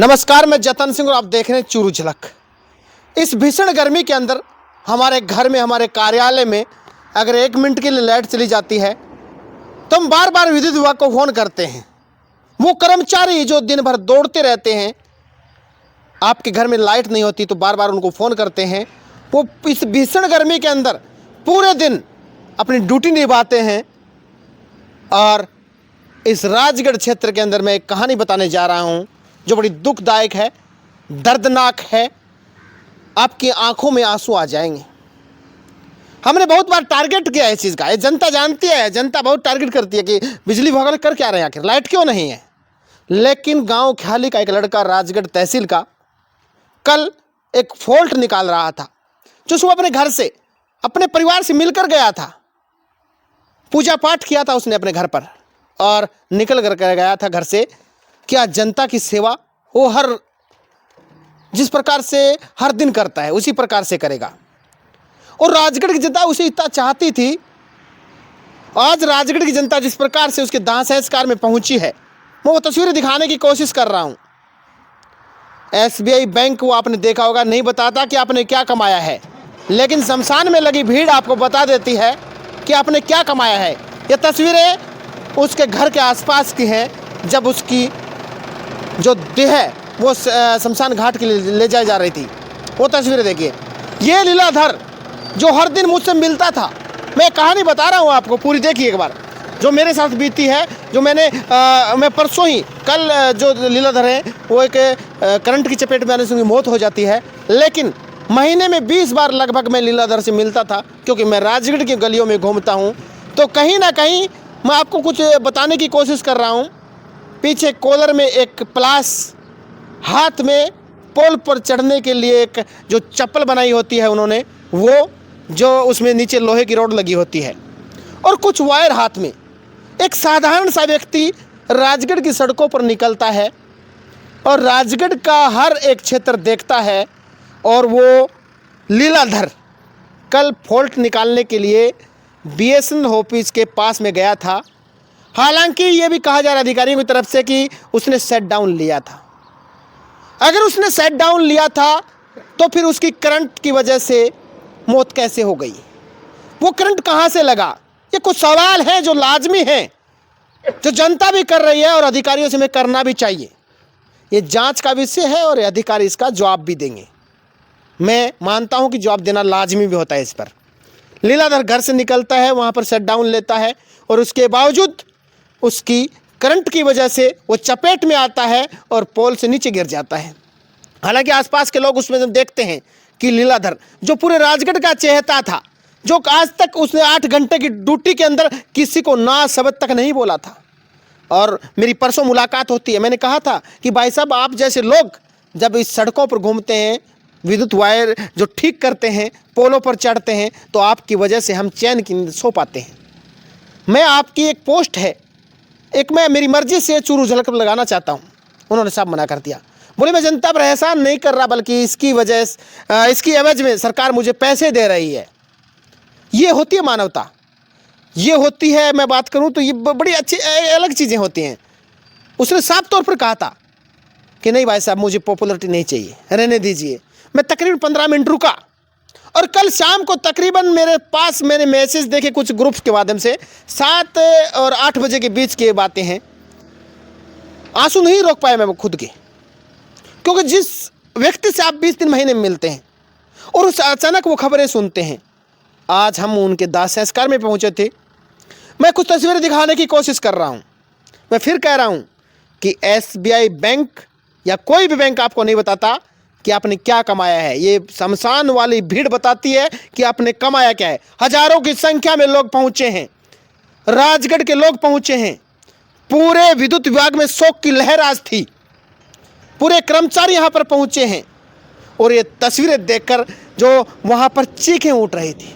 नमस्कार, मैं जतन सिंह और आप देख रहे हैं चूरू झलक। इस भीषण गर्मी के अंदर हमारे घर में, हमारे कार्यालय में अगर 1 मिनट के लिए लाइट चली जाती है तो हम बार बार विद्युत विभाग को फ़ोन करते हैं। वो कर्मचारी जो दिन भर दौड़ते रहते हैं, आपके घर में लाइट नहीं होती तो बार बार उनको फ़ोन करते हैं। वो इस भीषण गर्मी के अंदर पूरे दिन अपनी ड्यूटी निभाते हैं। और इस राजगढ़ क्षेत्र के अंदर मैं एक कहानी बताने जा रहा हूँ जो बड़ी दुखदायक है, दर्दनाक है। आपकी आंखों में आंसू आ जाएंगे। हमने बहुत बार टारगेट किया है इस चीज़ का, ये जनता जानती है, जनता बहुत टारगेट करती है कि बिजली विभाग कर क्या रहे हैं, आखिर लाइट क्यों नहीं है। लेकिन गांव ख्याली का एक लड़का राजगढ़ तहसील का कल एक फॉल्ट निकाल रहा था, जो सुबह अपने घर से, अपने परिवार से मिलकर गया था। पूजा पाठ किया था उसने अपने घर पर और निकल कर गया था घर से। क्या जनता की सेवा वो जिस प्रकार से हर दिन करता है उसी प्रकार से करेगा। और राजगढ़ की जनता उसे इतना चाहती थी। आज राजगढ़ की जनता जिस प्रकार से उसके दाह संस्कार में पहुंची है, मैं वो तस्वीरें दिखाने की कोशिश कर रहा हूं। SBI बैंक, वो आपने देखा होगा, नहीं बताता कि आपने क्या कमाया है, लेकिन शमशान में लगी भीड़ आपको बता देती है कि आपने क्या कमाया है। ये तस्वीरें उसके घर के आसपास की हैं, जब उसकी जो देह है वो शमशान घाट के लिए ले जाई जा रही थी। वो तस्वीरें देखिए। ये लीलाधर जो हर दिन मुझसे मिलता था, मैं कहानी बता रहा हूँ आपको, पूरी देखिए एक बार, जो मेरे साथ बीती है। जो मैं परसों ही, कल जो लीलाधर है वो एक करंट की चपेट में आने से उनकी मौत हो जाती है। लेकिन महीने में 20 बार लगभग मैं लीलाधर से मिलता था, क्योंकि मैं राजगढ़ की गलियों में घूमता हूँ। तो कहीं ना कहीं मैं आपको कुछ बताने की कोशिश कर रहा हूँ। पीछे कॉलर में एक प्लास, हाथ में पोल पर चढ़ने के लिए एक जो चप्पल बनाई होती है उन्होंने, वो जो उसमें नीचे लोहे की रॉड लगी होती है, और कुछ वायर हाथ में। एक साधारण सा व्यक्ति राजगढ़ की सड़कों पर निकलता है और राजगढ़ का हर एक क्षेत्र देखता है। और वो लीलाधर कल फॉल्ट निकालने के लिए BSNL ऑफिस के पास में गया था। हालांकि ये भी कहा जा रहा है अधिकारियों की तरफ से कि उसने सेट डाउन लिया था। अगर उसने सेट डाउन लिया था तो फिर उसकी करंट की वजह से मौत कैसे हो गई, वो करंट कहाँ से लगा, ये कुछ सवाल हैं जो लाजमी हैं, जो जनता भी कर रही है और अधिकारियों से हमें करना भी चाहिए। ये जांच का विषय है और अधिकारी इसका जवाब भी देंगे। मैं मानता हूं कि जवाब देना लाजमी भी होता है इस पर। लीलाधर घर से निकलता है, वहां पर सेट डाउन लेता है, और उसके बावजूद उसकी करंट की वजह से वो चपेट में आता है और पोल से नीचे गिर जाता है। हालांकि आसपास के लोग उसमें जब देखते हैं कि लीलाधर जो पूरे राजगढ़ का चहेता था, जो आज तक उसने 8 घंटे की ड्यूटी के अंदर किसी को ना शब्द तक नहीं बोला था। और मेरी परसों मुलाकात होती है, मैंने कहा था कि भाई साहब, आप जैसे लोग जब इस सड़कों पर घूमते हैं, विद्युत वायर जो ठीक करते हैं, पोलों पर चढ़ते हैं, तो आपकी वजह से हम चैन की नींद सो पाते हैं। मैं आपकी एक पोस्ट है, एक मैं मेरी मर्जी से चूरू झलक लगाना चाहता हूँ, उन्होंने साहब मना कर दिया। बोले मैं जनता पर एहसान नहीं कर रहा, बल्कि इसकी वजह, इसकी एवज में सरकार मुझे पैसे दे रही है। ये होती है मानवता, ये होती है। मैं बात करूँ तो ये बड़ी अच्छी अलग चीज़ें होती हैं। उसने साफ तौर पर कहा था कि नहीं भाई साहब, मुझे पॉपुलरिटी नहीं चाहिए, रहने दीजिए। मैं तकरीबन 15 मिनट रुका, और कल शाम को तकरीबन मेरे पास मैंने मैसेज देखे कुछ ग्रुप्स के माध्यम से, 7 और 8 बजे के बीच की बातें हैं। आंसू नहीं रोक पाया मैं खुद के, क्योंकि जिस व्यक्ति से आप 20 दिन महीने में मिलते हैं और उस अचानक वो खबरें सुनते हैं। आज हम उनके दाह संस्कार में पहुंचे थे। मैं कुछ तस्वीरें दिखाने की कोशिश कर रहा हूं। मैं फिर कह रहा हूं कि SBI बैंक या कोई भी बैंक आपको नहीं बताता कि आपने क्या कमाया है। ये शमशान वाली भीड़ बताती है कि आपने कमाया क्या है। हजारों की संख्या में लोग पहुंचे हैं, राजगढ़ के लोग पहुंचे हैं। पूरे विद्युत विभाग में शोक की लहर आज थी, पूरे कर्मचारी यहां पर पहुंचे हैं। और ये तस्वीरें देखकर जो वहां पर चीखें उठ रही थी,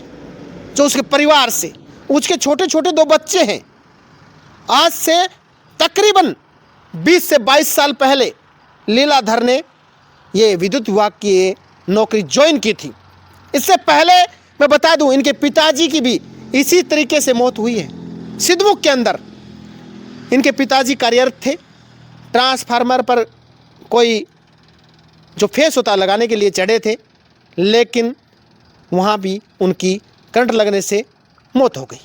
जो उसके परिवार से, उसके छोटे छोटे 2 बच्चे हैं। आज से तकरीबन 20 से 22 साल पहले लीलाधर ने ये विद्युत विभाग की नौकरी ज्वाइन की थी। इससे पहले मैं बता दूं, इनके पिताजी की भी इसी तरीके से मौत हुई है। सिद्धमुख के अंदर इनके पिताजी कार्यरत थे, ट्रांसफार्मर पर कोई जो फेस होता लगाने के लिए चढ़े थे, लेकिन वहाँ भी उनकी करंट लगने से मौत हो गई।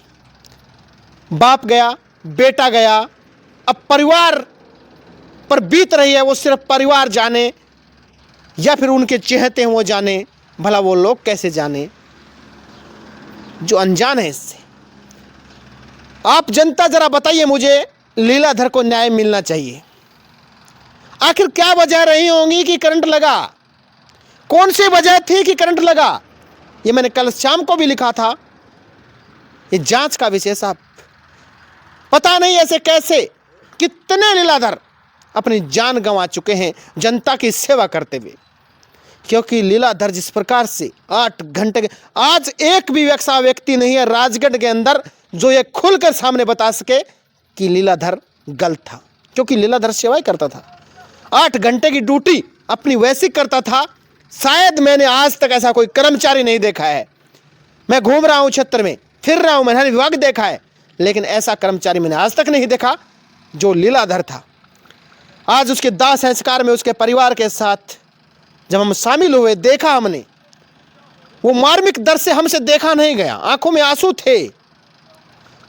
बाप गया, बेटा गया, अब परिवार पर बीत रही है वो सिर्फ परिवार जाने या फिर उनके चहेते हैं वो जाने, भला वो लोग कैसे जाने जो अनजान है इससे। आप जनता जरा बताइए मुझे, लीलाधर को न्याय मिलना चाहिए। आखिर क्या वजह रही होंगी कि करंट लगा? कौन सी वजह थी कि करंट लगा? ये मैंने कल शाम को भी लिखा था। ये जांच का विषय साहब, पता नहीं ऐसे कैसे कितने लीलाधर अपनी जान गंवा चुके हैं जनता की सेवा करते हुए। क्योंकि लीलाधर जिस प्रकार से 8 घंटे, आज एक भी ऐसा व्यक्ति नहीं है राजगढ़ के अंदर जो ये खुलकर सामने बता सके कि लीलाधर गलत था, क्योंकि लीलाधर सेवाएं करता था। 8 घंटे की ड्यूटी अपनी वैसी करता था, शायद मैंने आज तक ऐसा कोई कर्मचारी नहीं देखा है। मैं घूम रहा हूँ क्षेत्र में, फिर रहा हूँ, मैंने विभाग देखा है, लेकिन ऐसा कर्मचारी मैंने आज तक नहीं देखा जो लीलाधर था। आज उसके दाह संस्कार में उसके परिवार के साथ जब हम शामिल हुए, देखा हमने, वो मार्मिक दर्द से हमसे देखा नहीं गया। आंखों में आंसू थे।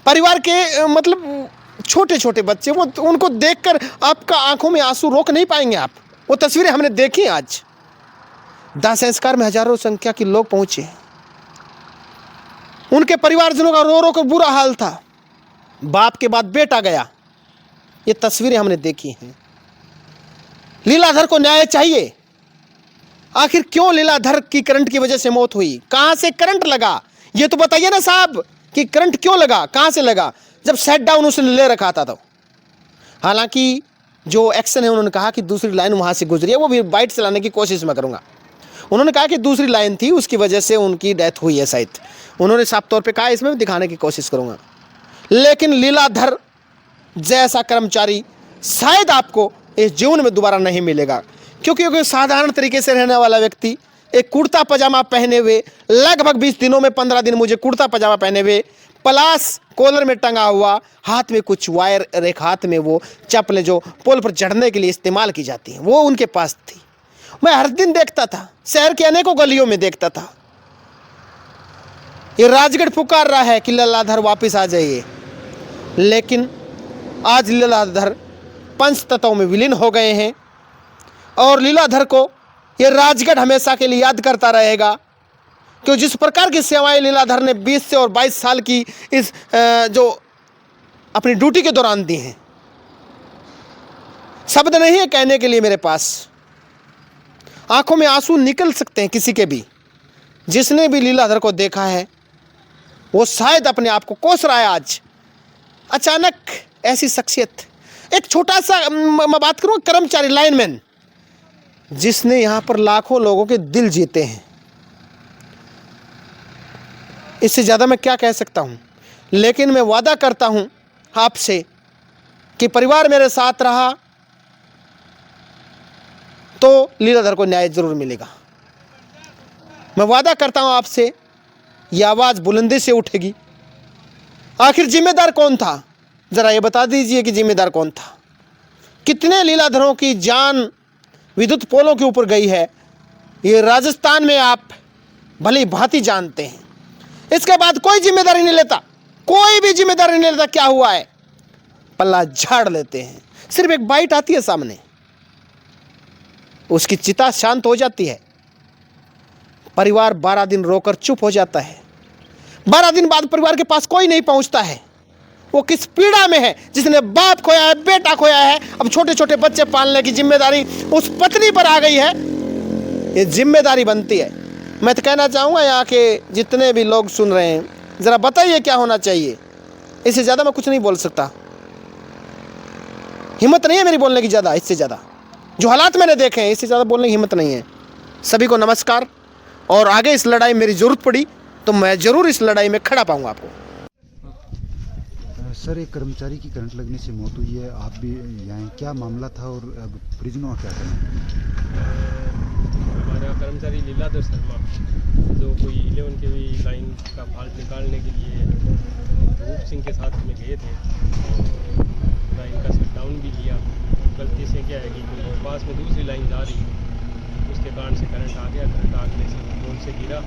परिवार के मतलब छोटे छोटे बच्चे, वो उनको देखकर आपका आंखों में आंसू रोक नहीं पाएंगे आप। वो तस्वीरें हमने देखी। आज दाह संस्कार में हजारों संख्या के लोग पहुंचे। उनके परिवारजनों का रो रो कर बुरा हाल था। बाप के बाद बेटा गया। ये तस्वीरें हमने देखी हैं। लीलाधर को न्याय चाहिए। आखिर क्यों लीलाधर की करंट की वजह से मौत हुई? कहां से करंट लगा ये तो बताइए ना साहब, कि करंट क्यों लगा, कहां से लगा? जब सेट डाउन उसने ले रखा था तो। हालांकि जो एक्शन है, उन्होंने कहा कि दूसरी लाइन वहां से गुजरी है, वो भी बाइट चलाने की कोशिश मैं करूंगा। उन्होंने कहा कि दूसरी लाइन थी, उसकी वजह से उनकी डेथ हुई है शायद। उन्होंने साफ तौर पे कहा, इसमें भी दिखाने की कोशिश करूंगा। लेकिन लीलाधर जैसा कर्मचारी शायद आपको इस जीवन में दोबारा नहीं मिलेगा, क्योंकि साधारण तरीके से रहने वाला व्यक्ति, एक कुर्ता पजामा पहने हुए, लगभग 20 दिनों में 15 दिन मुझे कुर्ता पजामा पहने हुए, प्लास कॉलर में टंगा हुआ, हाथ में कुछ वायर, एक हाथ में वो चप्पलें जो पोल पर चढ़ने के लिए इस्तेमाल की जाती हैं, वो उनके पास थी। मैं हर दिन देखता था, शहर के अनेकों गलियों में देखता था। ये राजगढ़ पुकार रहा है कि लीलाधर वापस आ जाइए, लेकिन आज लीलाधर पंच तत्वों में विलीन हो गए हैं। और लीलाधर को ये राजगढ़ हमेशा के लिए याद करता रहेगा, क्यों जिस प्रकार की सेवाएं लीलाधर ने 20 से और 22 साल की इस जो अपनी ड्यूटी के दौरान दी हैं, शब्द नहीं है कहने के लिए मेरे पास। आंखों में आंसू निकल सकते हैं किसी के भी। जिसने भी लीलाधर को देखा है वो शायद अपने आप को कोस रहा है आज। अचानक ऐसी शख्सियत, एक छोटा सा मैं बात करूँ, कर्मचारी, लाइनमैन, जिसने यहाँ पर लाखों लोगों के दिल जीते हैं, इससे ज़्यादा मैं क्या कह सकता हूँ। लेकिन मैं वादा करता हूँ आपसे कि परिवार मेरे साथ रहा तो लीलाधर को न्याय जरूर मिलेगा। मैं वादा करता हूँ आपसे, यह आवाज़ बुलंदी से उठेगी। आखिर जिम्मेदार कौन था, ज़रा ये बता दीजिए कि जिम्मेदार कौन था? कितने लीलाधरों की जान विद्युत पोलों के ऊपर गई है, ये राजस्थान में आप भली भांति जानते हैं। इसके बाद कोई जिम्मेदारी नहीं लेता, कोई भी जिम्मेदारी नहीं लेता। क्या हुआ है, पल्ला झाड़ लेते हैं। सिर्फ एक बाइट आती है सामने, उसकी चिता शांत हो जाती है। परिवार 12 दिन रोकर चुप हो जाता है। 12 दिन बाद परिवार के पास कोई नहीं पहुंचता है। वो किस पीड़ा में है, जिसने बाप खोया है, बेटा खोया है, अब छोटे छोटे बच्चे पालने की जिम्मेदारी उस पत्नी पर आ गई है। ये जिम्मेदारी बनती है। मैं तो कहना चाहूँगा यहाँ के जितने भी लोग सुन रहे हैं, ज़रा बताइए क्या होना चाहिए। इससे ज़्यादा मैं कुछ नहीं बोल सकता, हिम्मत नहीं है मेरी बोलने की ज़्यादा। इससे ज़्यादा जो हालात मैंने देखे हैं, इससे ज़्यादा बोलने की हिम्मत नहीं है। सभी को नमस्कार। और आगे इस लड़ाई में मेरी ज़रूरत पड़ी तो मैं ज़रूर इस लड़ाई में खड़ा पाऊँगा आपको। सर, एक कर्मचारी की करंट लगने से मौत हुई है, आप भी यहाँ, क्या मामला था और अब परिजनों का क्या कहना है? हमारा कर्मचारी लीलाधर शर्मा, जो कोई 11 kV लाइन का फॉल्ट निकालने के लिए रूप सिंह के साथ में गए थे, लाइन का शट डाउन भी लिया। गलती से क्या है कि पास में दूसरी लाइन जा रही है, उस करंट आ गया। करंट आगने से वो पोल से गिरा